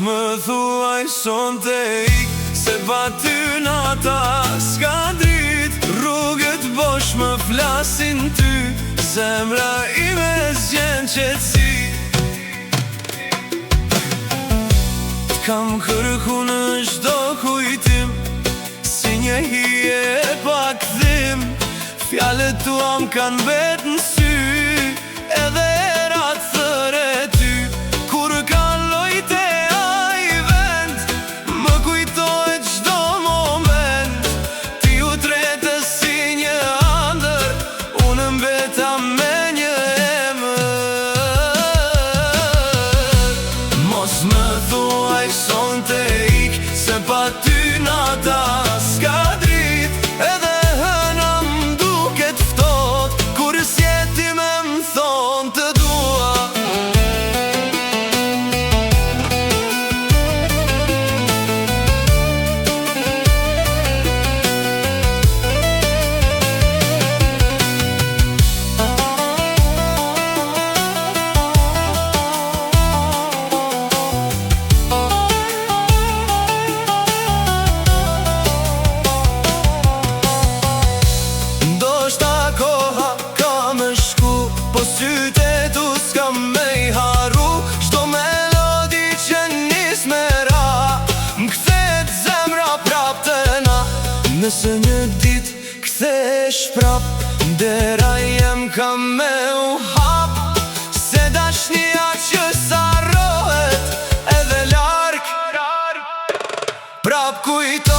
më thuaj sonte ik, se pa ty nata s'ka drit. Rrugët bosh më flasin ty, zemra ime zgjen qetësi. T'kam kërku në çdo kujtim, si një hije e pakthim. Fjalët tua m'kan bet në sy, edhe erat thëre ty. Kur kaloj te ai vend, më kujtohet çdo moment. Ti u trete si një ëndër, unë mbeta me një emër. Mos më thuaj sonte ik, se pa ty nata s'ka drit. Edhe hëna m'duket ftoht, kur s'jeti me m'thon të dua. Po sytë tu s'kam me I haru, çdo melodi që nis me ra, m'kthet zemra prap të na. Nëse një dit kthesh prap, dera jem kam me u hap. Se dashnia që s'arrohet edhe larg, prap kujto